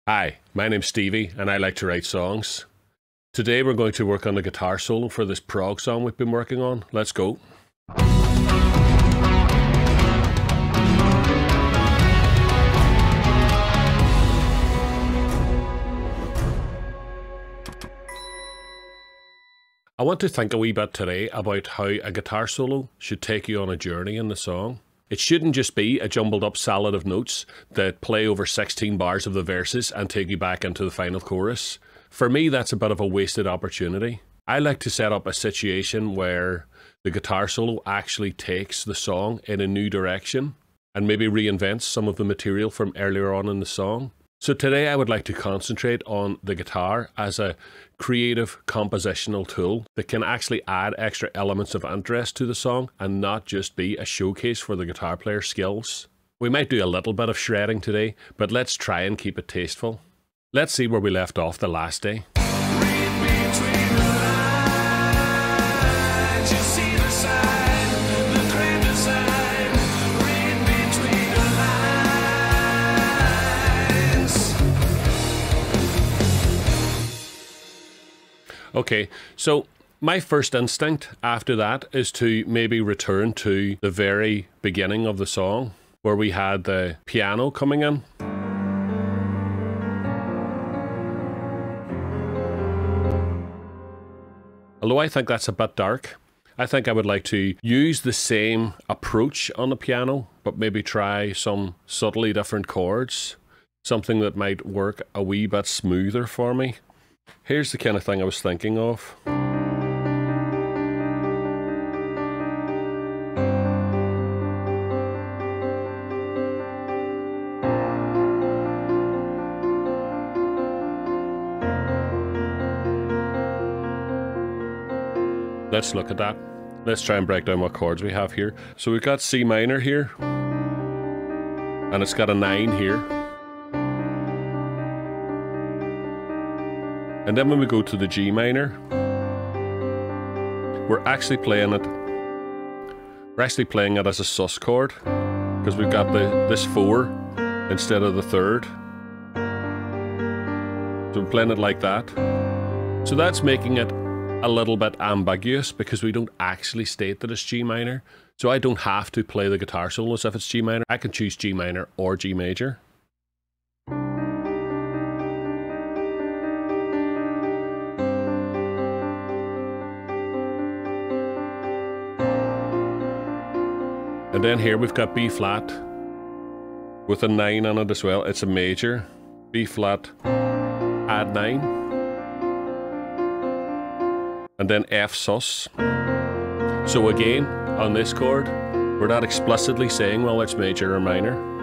Hi, my name's Stevie and I like to write songs. Today we're going to work on the guitar solo for this prog song we've been working on. Let's go. I want to think a wee bit today about how a guitar solo should take you on a journey in the song. It shouldn't just be a jumbled up salad of notes that play over 16 bars of the verses and take you back into the final chorus. For me, that's a bit of a wasted opportunity. I like to set up a situation where the guitar solo actually takes the song in a new direction and maybe reinvents some of the material from earlier on in the song. So today I would like to concentrate on the guitar as a creative compositional tool that can actually add extra elements of interest to the song and not just be a showcase for the guitar player's skills. We might do a little bit of shredding today, but let's try and keep it tasteful. Let's see where we left off the last day. Okay, so my first instinct after that is to maybe return to the very beginning of the song where we had the piano coming in. Although I think that's a bit dark, I think I would like to use the same approach on the piano, but maybe try some subtly different chords, something that might work a wee bit smoother for me. Here's the kind of thing I was thinking of. Let's look at that. Let's try and break down what chords we have here. So we've got C minor here, and it's got a 9 here. And then when we go to the G minor, we're actually playing it as a sus chord because we've got this 4 instead of the 3rd. So we're playing it like that. So that's making it a little bit ambiguous because we don't actually state that it's G minor. So I don't have to play the guitar solo as if it's G minor. I can choose G minor or G major. And then here we've got B flat with a 9 on it as well. It's a major. B flat, add 9. And then F sus. So again, on this chord, we're not explicitly saying whether it's major or minor.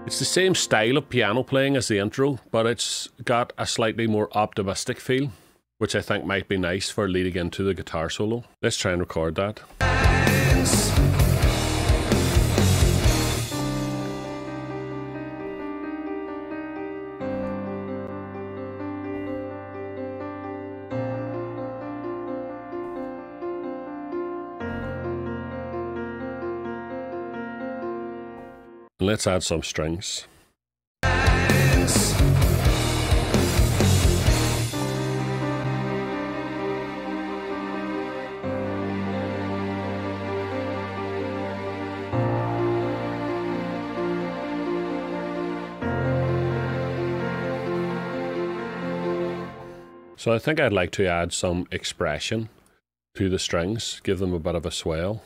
It's the same style of piano playing as the intro, but it's got a slightly more optimistic feel, which I think might be nice for leading into the guitar solo. Let's try and record that. Let's add some strings. So I think I'd like to add some expression to the strings, give them a bit of a swell.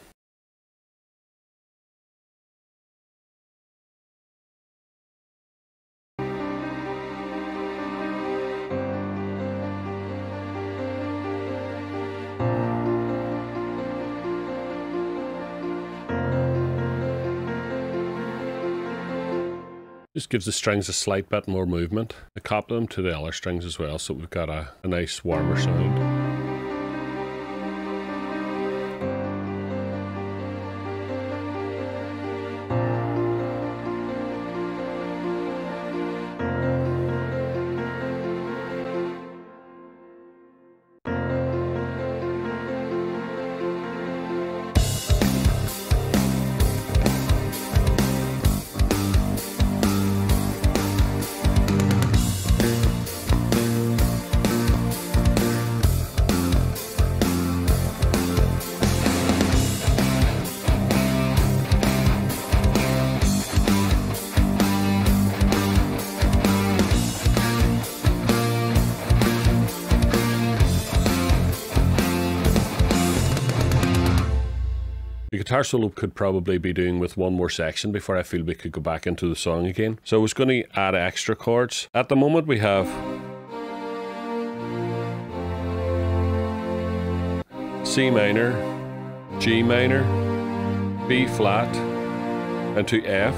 Just gives the strings a slight bit more movement. I copy them to the other strings as well, so we've got a nice warmer sound. guitar solo could probably be doing with one more section before I feel we could go back into the song again. So I was going to add extra chords. At the moment we have C minor, G minor, B flat, and to F.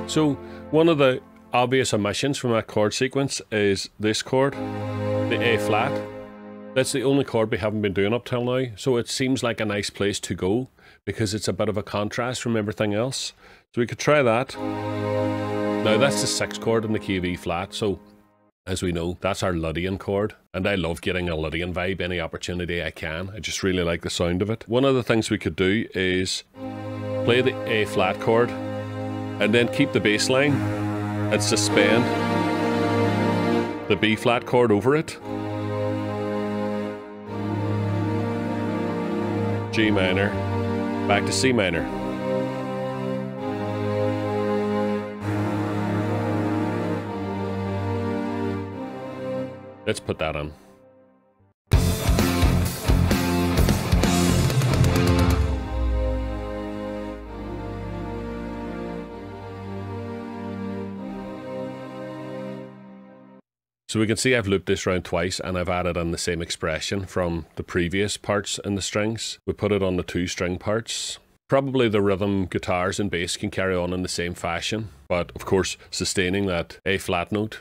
So one of the obvious omissions from that chord sequence is this chord, the A flat. That's the only chord we haven't been doing up till now, so it seems like a nice place to go because it's a bit of a contrast from everything else. So we could try that. Now that's the 6th chord in the key of E flat, so as we know, that's our Lydian chord, and I love getting a Lydian vibe any opportunity I can. I just really like the sound of it. One of the things we could do is play the A flat chord and then keep the bass line and suspend the B flat chord over it. G minor, back to C minor. Let's put that on. So we can see I've looped this round twice and I've added in the same expression from the previous parts in the strings. We put it on the 2 string parts. Probably the rhythm, guitars and bass can carry on in the same fashion, but of course sustaining that A flat note.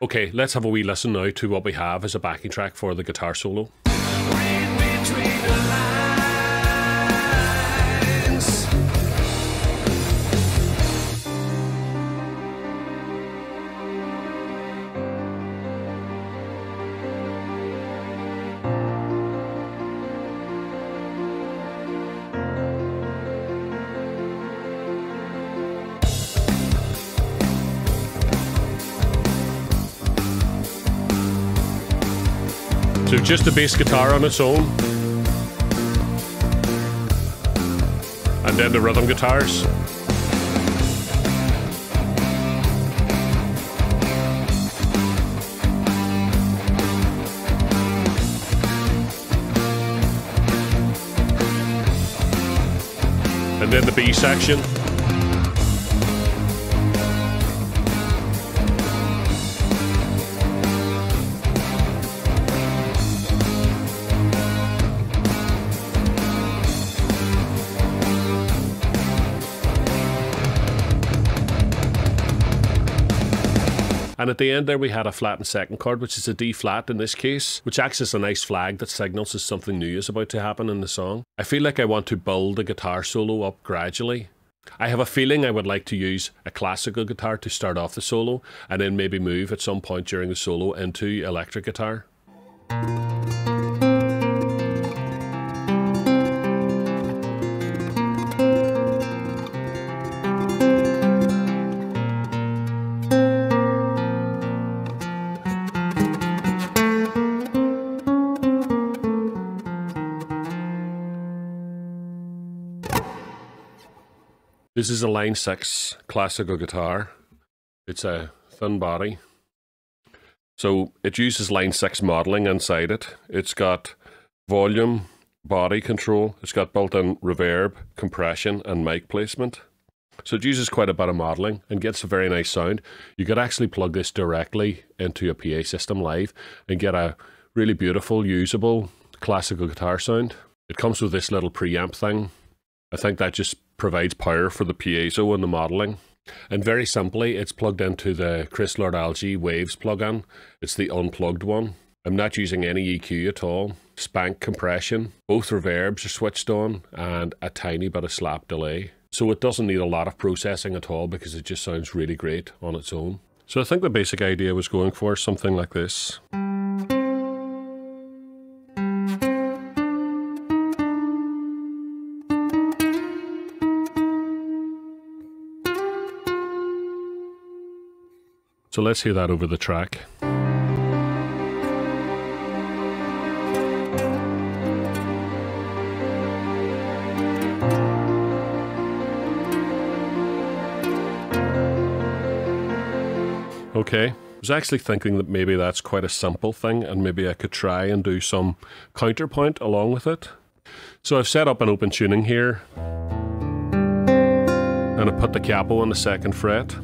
Okay, let's have a wee listen now to what we have as a backing track for the guitar solo. So just the bass guitar on its own, and then the rhythm guitars. And then the B section. And at the end there we had a flattened 2nd chord, which is a D flat in this case, which acts as a nice flag that signals that something new is about to happen in the song. I feel like I want to build the guitar solo up gradually. I have a feeling I would like to use a classical guitar to start off the solo, and then maybe move at some point during the solo into electric guitar. This is a Line 6 classical guitar. It's a thin body. So it uses Line 6 modeling inside it. It's got volume, body control. It's got built-in reverb, compression, and mic placement. So it uses quite a bit of modeling and gets a very nice sound. You could actually plug this directly into a PA system live and get a really beautiful, usable classical guitar sound. It comes with this little preamp thing. I think that just provides power for the piezo and the modeling. And very simply, it's plugged into the Chris Lord-Alge Waves plugin. It's the unplugged one. I'm not using any EQ at all. Spank compression. Both reverbs are switched on and a tiny bit of slap delay. So it doesn't need a lot of processing at all because it just sounds really great on its own. So I think the basic idea was going for something like this. So let's hear that over the track. Okay. I was actually thinking that maybe that's quite a simple thing and maybe I could try and do some counterpoint along with it. So I've set up an open tuning here and I put the capo on the 2nd fret.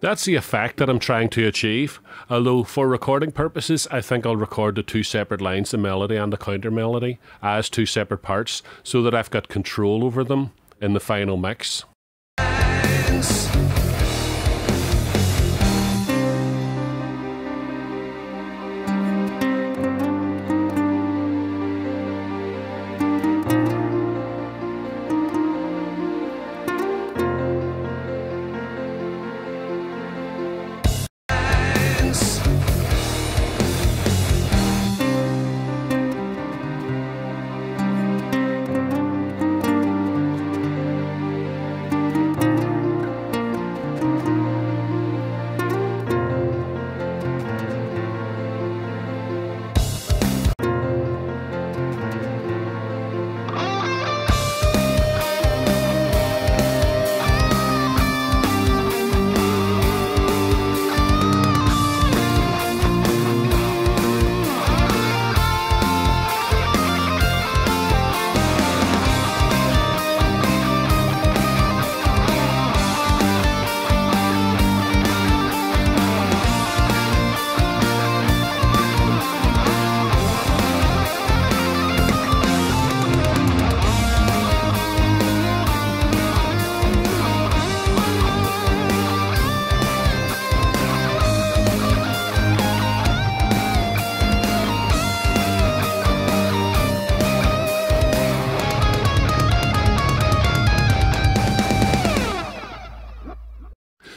That's the effect that I'm trying to achieve, although for recording purposes I think I'll record the 2 separate lines, the melody and the counter melody, as 2 separate parts so that I've got control over them in the final mix.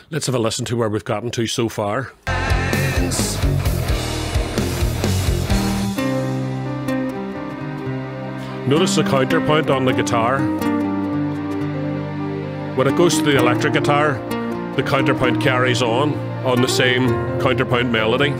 Let's have a listen to where we've gotten to so far. Notice the counterpoint on the guitar. When it goes to the electric guitar, the counterpoint carries on the same counterpoint melody.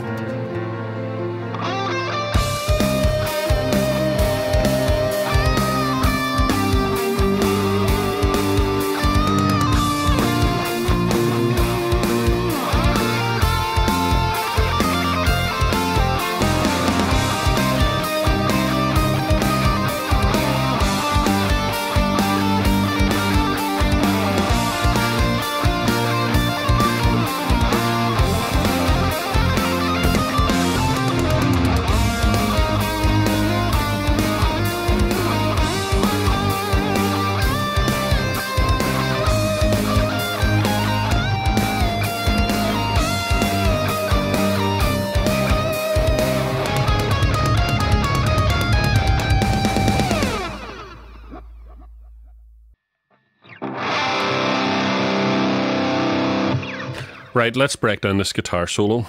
Right, let's break down this guitar solo.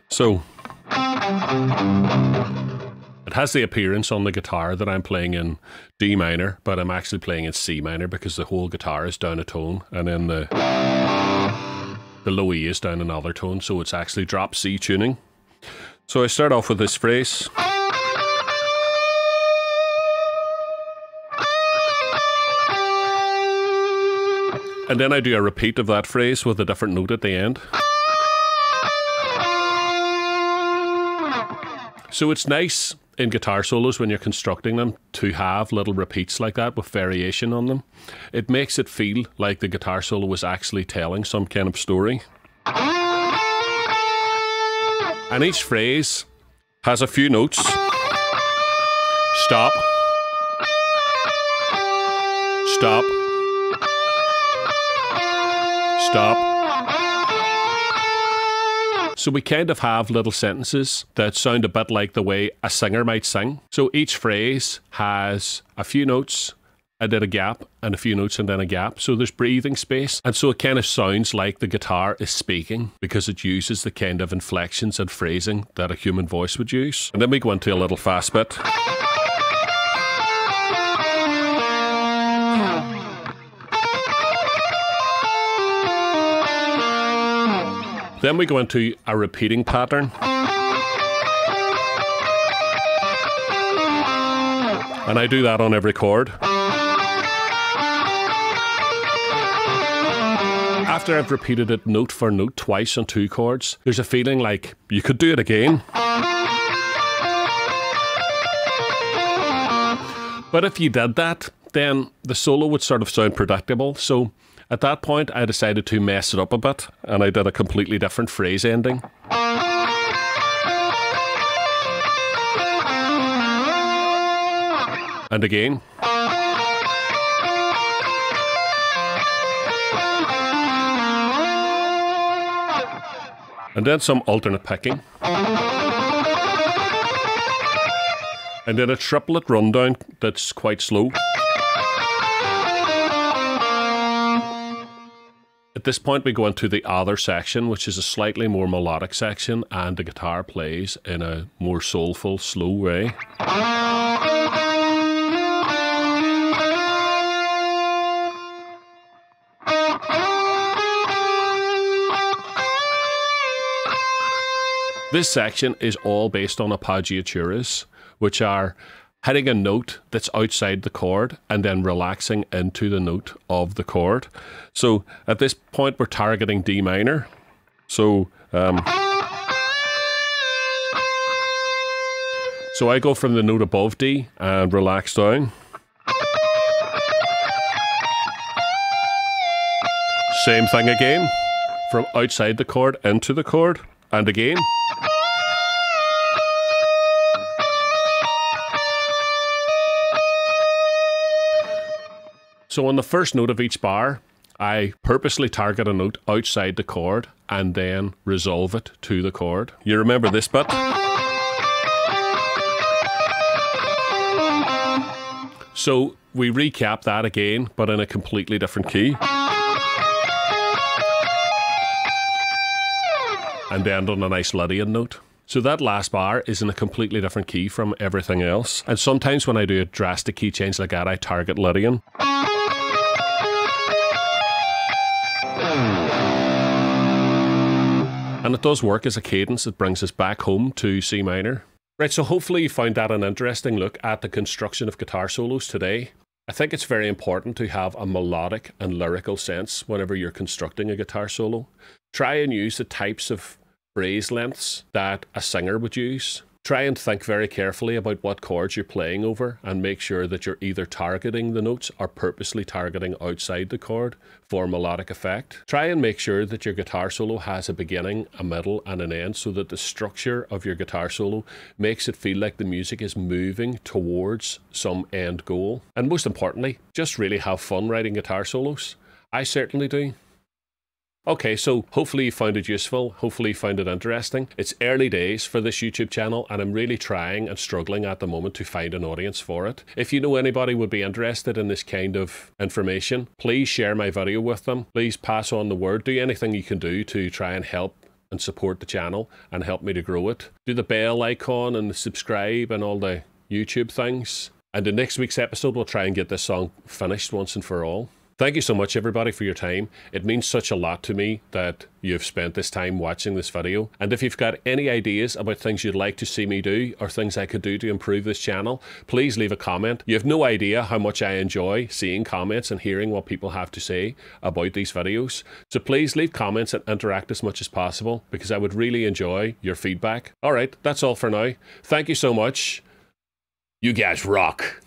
So, it has the appearance on the guitar that I'm playing in D minor, but I'm actually playing in C minor because the whole guitar is down a tone, and then the low E is down another tone, so it's actually drop C tuning. So I start off with this phrase. And then I do a repeat of that phrase with a different note at the end. So it's nice in guitar solos when you're constructing them to have little repeats like that with variation on them. It makes it feel like the guitar solo was actually telling some kind of story. And each phrase has a few notes. Stop. Stop. Stop. So we kind of have little sentences that sound a bit like the way a singer might sing. So each phrase has a few notes and then a gap, and a few notes and then a gap. So there's breathing space. And so it kind of sounds like the guitar is speaking because it uses the kind of inflections and phrasing that a human voice would use. And then we go into a little fast bit. Then we go into a repeating pattern. And I do that on every chord. After I've repeated it note for note twice on 2 chords, there's a feeling like you could do it again. But if you did that, then the solo would sort of sound predictable. So at that point, I decided to mess it up a bit, and I did a completely different phrase ending. And again. And then some alternate picking. And then a triplet rundown that's quite slow. At this point we go into the other section, which is a slightly more melodic section, and the guitar plays in a more soulful, slow way. This section is all based on appoggiaturas, which are hitting a note that's outside the chord and then relaxing into the note of the chord. So at this point we're targeting D minor. So I go from the note above D and relax down. Same thing again, from outside the chord into the chord, and again. So on the first note of each bar, I purposely target a note outside the chord and then resolve it to the chord. You remember this bit? So we recap that again, but in a completely different key. And end on a nice Lydian note. So that last bar is in a completely different key from everything else. And sometimes when I do a drastic key change like that, I target Lydian. And it does work as a cadence that brings us back home to C minor. Right, so hopefully you found that an interesting look at the construction of guitar solos today. I think it's very important to have a melodic and lyrical sense whenever you're constructing a guitar solo. Try and use the types of phrase lengths that a singer would use. Try and think very carefully about what chords you're playing over and make sure that you're either targeting the notes or purposely targeting outside the chord for melodic effect. Try and make sure that your guitar solo has a beginning, a middle and an end so that the structure of your guitar solo makes it feel like the music is moving towards some end goal. And most importantly, just really have fun writing guitar solos. I certainly do. Okay, so hopefully you found it useful, hopefully you found it interesting. It's early days for this YouTube channel and I'm really trying and struggling at the moment to find an audience for it. If you know anybody would be interested in this kind of information, please share my video with them. Please pass on the word. Do anything you can do to try and help and support the channel and help me to grow it. Do the bell icon and the subscribe and all the YouTube things. And in next week's episode, we'll try and get this song finished once and for all. Thank you so much everybody for your time. It means such a lot to me that you've spent this time watching this video. And if you've got any ideas about things you'd like to see me do or things I could do to improve this channel, please leave a comment. You have no idea how much I enjoy seeing comments and hearing what people have to say about these videos. So please leave comments and interact as much as possible because I would really enjoy your feedback. All right, that's all for now. Thank you so much. You guys rock.